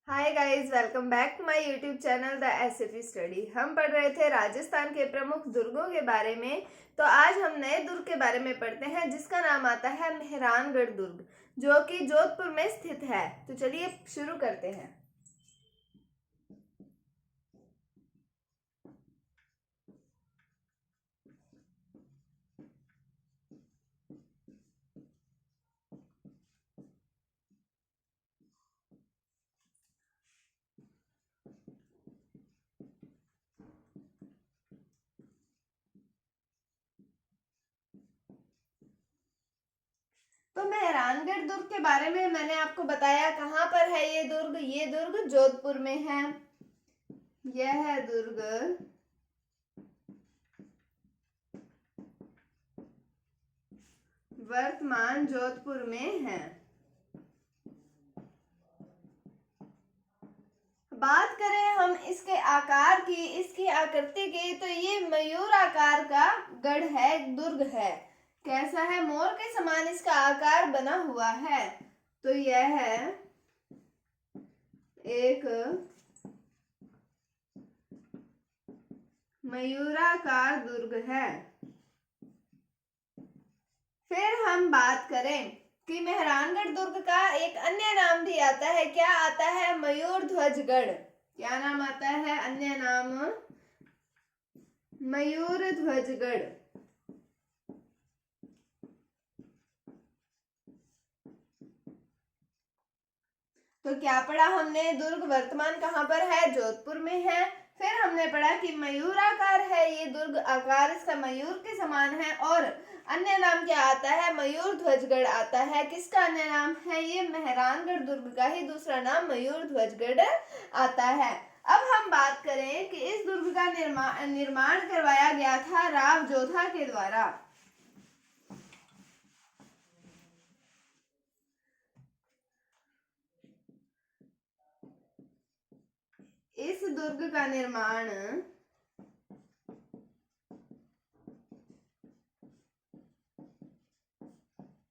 Hi guys, welcome back to my YouTube channel the SAP study. हम पढ़ रहे थे राजस्थान के प्रमुख दुर्गों के बारे में। तो आज हम नए दुर्ग के बारे में पढ़ते हैं जिसका नाम आता है मेहरानगढ़ दुर्ग, जो कि जोधपुर में स्थित है। तो चलिए शुरू करते हैं। तो मेहरानगढ़ दुर्ग के बारे में मैंने आपको बताया। कहाँ पर है ये दुर्ग? ये दुर्ग जोधपुर में है। यह दुर्ग वर्तमान जोधपुर में है। बात करें हम इसके आकार की, इसकी आकृति की, तो ये मयूर आकार का गढ़ है, दुर्ग है। कैसा है? मोर के समान इसका आकार बना हुआ है। तो यह है एक मयूराकार दुर्ग है। फिर हम बात करें कि मेहरानगढ़ दुर्ग का एक अन्य नाम भी आता है। क्या आता है? मयूर ध्वजगढ़। क्या नाम आता है? अन्य नाम मयूर ध्वजगढ़। तो क्या पढ़ा हमने? दुर्ग वर्तमान कहाँ पर है? जोधपुर में है। फिर हमने पढ़ा कि मयूराकार है ये दुर्ग, आकार इसका मयूर के समान है। और अन्य नाम क्या आता है? मयूर ध्वजगढ़ आता है। किसका अन्य नाम है? ये मेहरानगढ़ दुर्ग का ही दूसरा नाम मयूर ध्वजगढ़ आता है। अब हम बात करें कि इस दुर्ग का निर्माण करवाया गया था राव जोधा के द्वारा। इस दुर्ग का निर्माण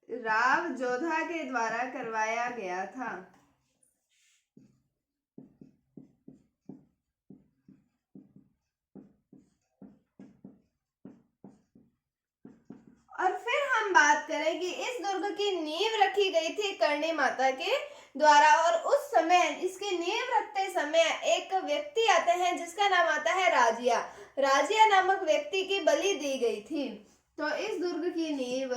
राव जोधा के द्वारा करवाया गया था। और फिर हम बात करें कि इस दुर्ग की नींव रखी गई थी करणी माता के द्वारा। और उस समय इसकी नींव रखते समय एक व्यक्ति आते हैं जिसका नाम आता है राजिया। राजिया नामक व्यक्ति की बलि दी गई थी। तो इस दुर्ग की नींव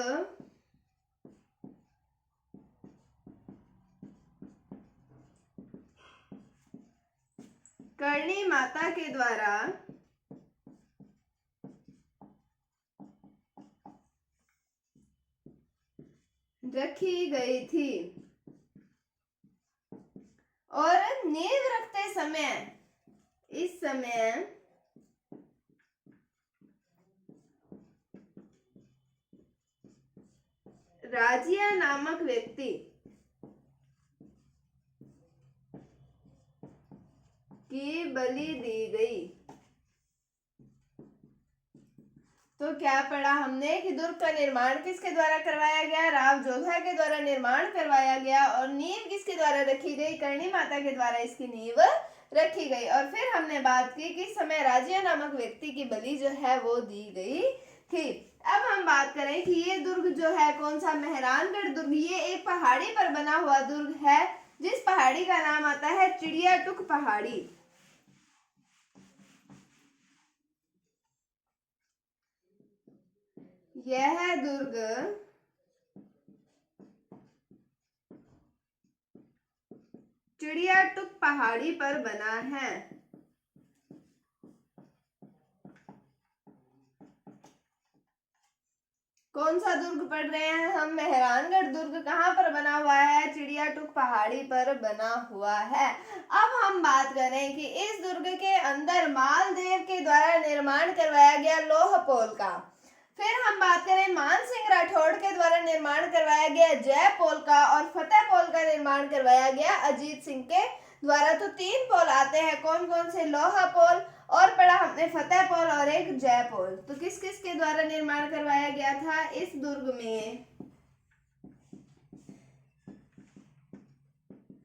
करणी माता के द्वारा रखी गई थी। और नींव रखते समय इस समय राजिया नामक व्यक्ति की बलि दी गई। तो क्या पढ़ा हमने कि दुर्ग का निर्माण किसके द्वारा करवाया गया? राव जोधा के द्वारा निर्माण करवाया गया। और नींव किसके द्वारा रखी गई? करणी माता के द्वारा इसकी नींव रखी गई। और फिर हमने बात की कि इस समय राजिया नामक व्यक्ति की बलि जो है वो दी गई थी। अब हम बात करें कि ये दुर्ग जो है कौन सा? मेहरानगढ़ दुर्ग। ये एक पहाड़ी पर बना हुआ दुर्ग है जिस पहाड़ी का नाम आता है चिड़िया टुक पहाड़ी। यह दुर्ग चिड़िया टुक पहाड़ी पर बना है। कौन सा दुर्ग पढ़ रहे हैं हम? मेहरानगढ़ दुर्ग। कहाँ पर बना हुआ है? चिड़िया टुक पहाड़ी पर बना हुआ है। अब हम बात करें कि इस दुर्ग के अंदर मालदेव के द्वारा निर्माण करवाया गया लोह पोल का। फिर हम बात करें मान सिंह राठौड़ के द्वारा निर्माण करवाया गया जय पोल का। और फतेह पोल का निर्माण करवाया गया अजीत सिंह के द्वारा। तो 3 पोल आते हैं। कौन कौन से? लोहा पोल, और पढ़ा हमने फतेह पोल, और एक जय पोल। तो किस किस के द्वारा निर्माण करवाया गया था इस दुर्ग में?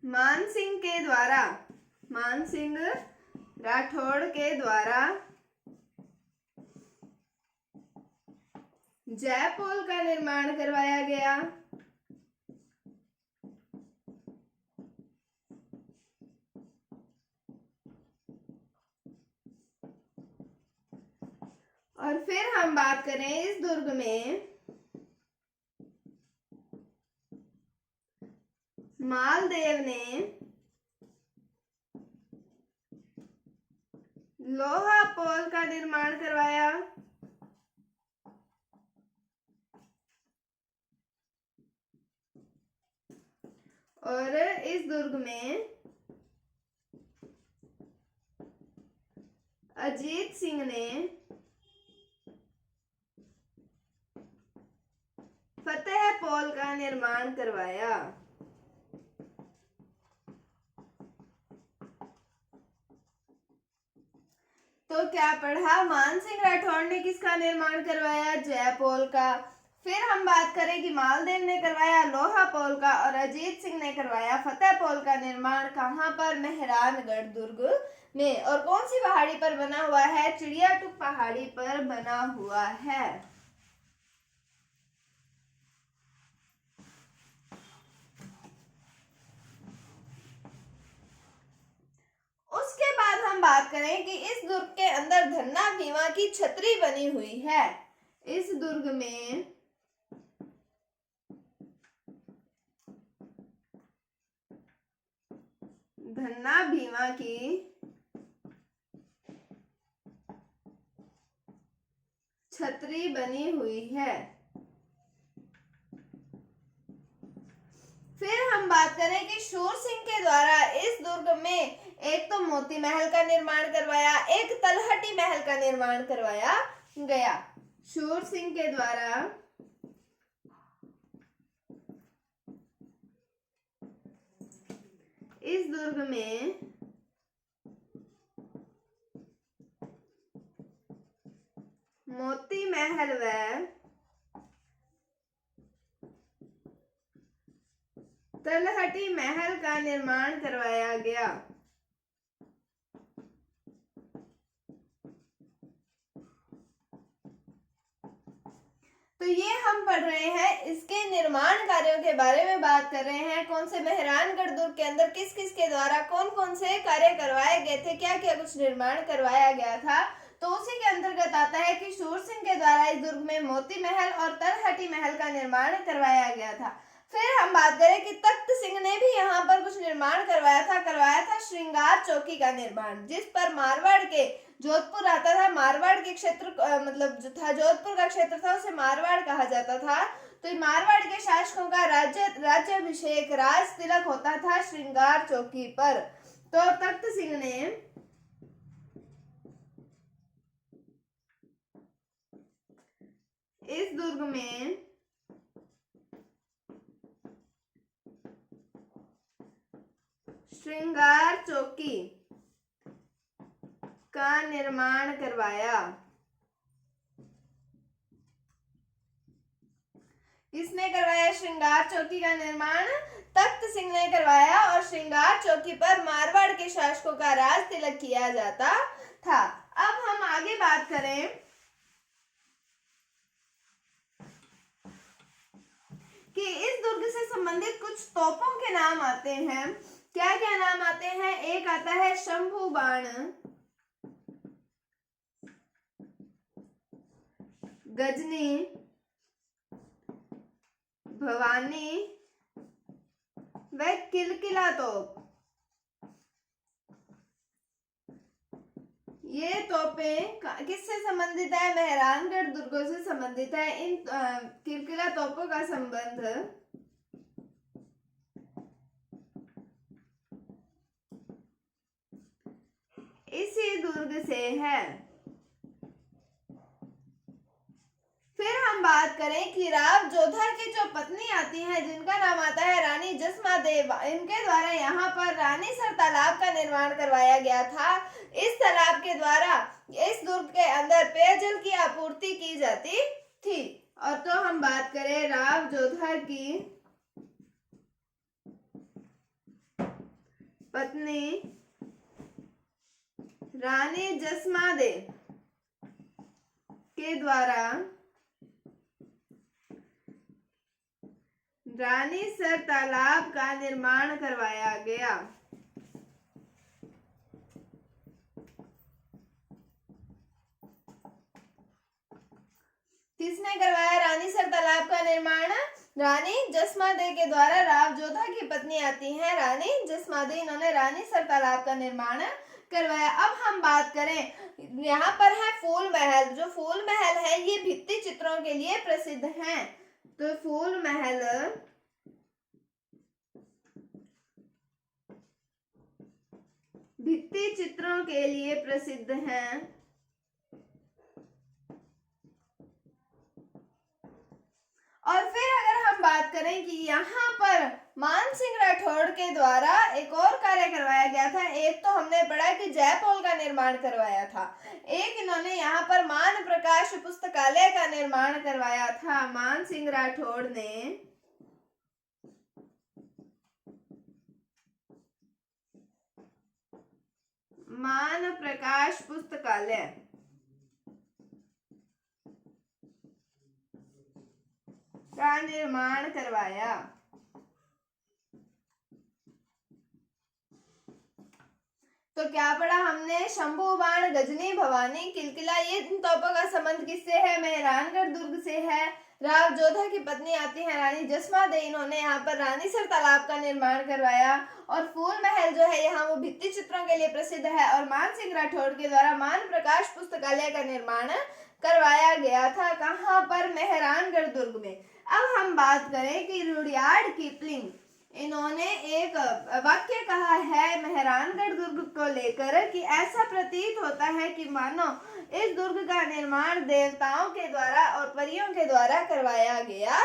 मानसिंह राठौड़ के द्वारा जयपोल का निर्माण करवाया गया। और फिर हम बात करें इस दुर्ग में मालदेव ने लोहा पोल का निर्माण करवाया। और इस दुर्ग में अजीत सिंह ने फतेह पोल का निर्माण करवाया। तो क्या पढ़ा, मानसिंह राठौड़ ने किसका निर्माण करवाया, जयपोल का। फिर हम बात करें कि मालदेव ने करवाया लोहा पोल का और अजीत सिंह ने करवाया फतेह पोल का निर्माण। कहां पर, मेहरानगढ़ दुर्ग में। और कौन सी पहाड़ी पर बना हुआ है, चिड़ियाटुक पहाड़ी पर बना हुआ है। उसके बाद हम बात करें कि इस दुर्ग के अंदर धन्ना भीमा की छतरी बनी हुई है। इस दुर्ग में धन्ना भीमा की छतरी बनी हुई है। फिर हम बात करें कि शूर सिंह के द्वारा इस दुर्ग में एक तो मोती महल का निर्माण करवाया, एक तलहटी महल का निर्माण करवाया गया। शूर सिंह के द्वारा इस दुर्ग में मोती महल व तलहटी महल का निर्माण करवाया गया। तो ये हम पढ़ रहे हैं, इसके निर्माण कार्यों के बारे में बात कर रहे हैं। कौन से, मेहरानगढ़ दुर्ग के अंदर किस किस के द्वारा कौन कौन से कार्य करवाए गए थे, क्या क्या कुछ निर्माण करवाया गया था। तो उसी के अंतर्गत आता है कि शूर सिंह के द्वारा इस दुर्ग में मोती महल और तलहटी महल का निर्माण करवाया गया था। फिर हम बात करें कि तख्त सिंह ने भी यहाँ पर कुछ निर्माण करवाया था श्रृंगार चौकी का निर्माण, जिस पर मारवाड़ के जोधपुर आता था। मारवाड़ के क्षेत्र मतलब जो था, जोधपुर का क्षेत्र था, उसे मारवाड़ कहा जाता था। तो मारवाड़ के शासकों का राज्याभिषेक, राज तिलक होता था श्रृंगार चौकी पर। तो तख्त सिंह ने इस दुर्ग में श्रृंगार चौकी का निर्माण करवाया। किसने करवाया श्रृंगार चौकी का निर्माण, तख्त सिंह ने करवाया। और श्रृंगार चौकी पर मारवाड़ के शासकों का राज तिलक किया जाता था। अब हम आगे बात करें कि इस दुर्ग से संबंधित कुछ तोपों के नाम आते हैं। क्या क्या नाम आते हैं, एक आता है शंभू बाण, गजनी, भवानी व किलकिला तोप। ये तोपें किससे संबंधित है, मेहरानगढ़ दुर्गों से संबंधित है। इन किलकिला तोपों का संबंध इसी दुर्ग से है। फिर हम बात करें कि राव जोधर की जो पत्नी आती है, जिनका नाम आता है रानी जसमा देव, इनके द्वारा यहाँ पर रानीसर तालाब का निर्माण करवाया गया था। इस तालाब के द्वारा इस दुर्ग के अंदर पेयजल की आपूर्ति की जाती थी। और तो हम बात करें राव जोधर की पत्नी रानी जसमादे के द्वारा रानीसर तालाब का निर्माण करवाया गया। किसने करवाया रानीसर तालाब का निर्माण? रानी जसमादे के द्वारा। राव जोधा की पत्नी आती है रानी जसमादे, इन्होंने रानीसर तालाब का निर्माण करवाया। अब हम बात करें, यहाँ पर है फूल महल। जो फूल महल है ये भित्ति चित्रों के लिए प्रसिद्ध हैं। तो फूल महल भित्ति चित्रों के लिए प्रसिद्ध हैं। और फिर अगर हम बात करें कि यहाँ पर मानसिंह राठौड़ के द्वारा एक और कार्य करवाया गया था। एक तो हमने पढ़ा कि जयपोल का निर्माण करवाया था, एक इन्होंने यहाँ पर मान प्रकाश पुस्तकालय का निर्माण करवाया था। मानसिंह राठौड़ ने मान प्रकाश पुस्तकालय का निर्माण करवाया। तो क्या पढ़ा हमने? शंभू बाण, गजनी, भवानी, किलकिला, ये इन तोपों का संबंध किससे है? मेहरानगढ़ दुर्ग से है। राव जोधा की पत्नी आती है रानी जसमादे, इन्होंने यहाँ पर रानीसर तालाब का निर्माण करवाया। और फूल महल जो है यहाँ वो भित्ति चित्रों के लिए प्रसिद्ध है। और मानसिंह राठौड़ के द्वारा मान प्रकाश पुस्तकालय का निर्माण करवाया गया था। कहाँ पर? मेहरानगढ़ दुर्ग में। अब हम बात करें कि रुडयार्ड किपलिंग, इन्होंने एक वाक्य कहा है मेहरानगढ़ दुर्ग को लेकर कि ऐसा प्रतीत होता है कि मानो इस दुर्ग का निर्माण देवताओं के द्वारा और परियों के द्वारा करवाया गया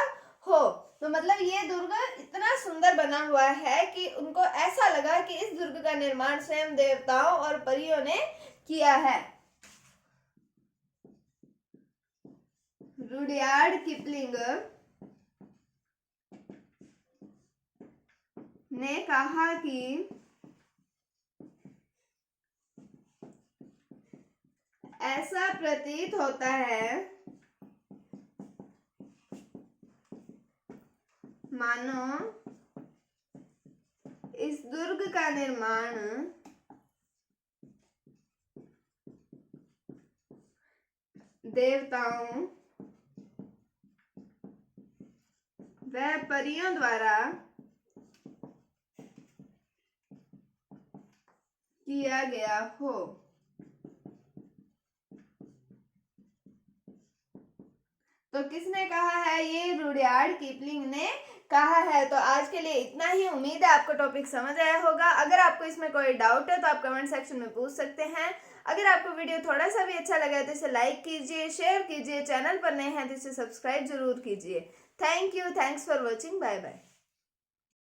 हो। तो मतलब ये दुर्ग इतना सुंदर बना हुआ है कि उनको ऐसा लगा कि इस दुर्ग का निर्माण स्वयं देवताओं और परियों ने किया है। रुडयार्ड किपलिंग ने कहा कि ऐसा प्रतीत होता है मानो इस दुर्ग का निर्माण देवताओं व परियों द्वारा किया गया हो। तो किसने कहा है? ये रुडयार्ड किपलिंग ने कहा है। तो आज के लिए इतना ही। उम्मीद है आपको टॉपिक समझ आया होगा। अगर आपको इसमें कोई डाउट है तो आप कमेंट सेक्शन में पूछ सकते हैं। अगर आपको वीडियो थोड़ा सा भी अच्छा लगा है तो इसे लाइक कीजिए, शेयर कीजिए, चैनल पर नए हैं तो इसे सब्सक्राइब जरूर कीजिए। Thank you, thanks for watching, bye bye.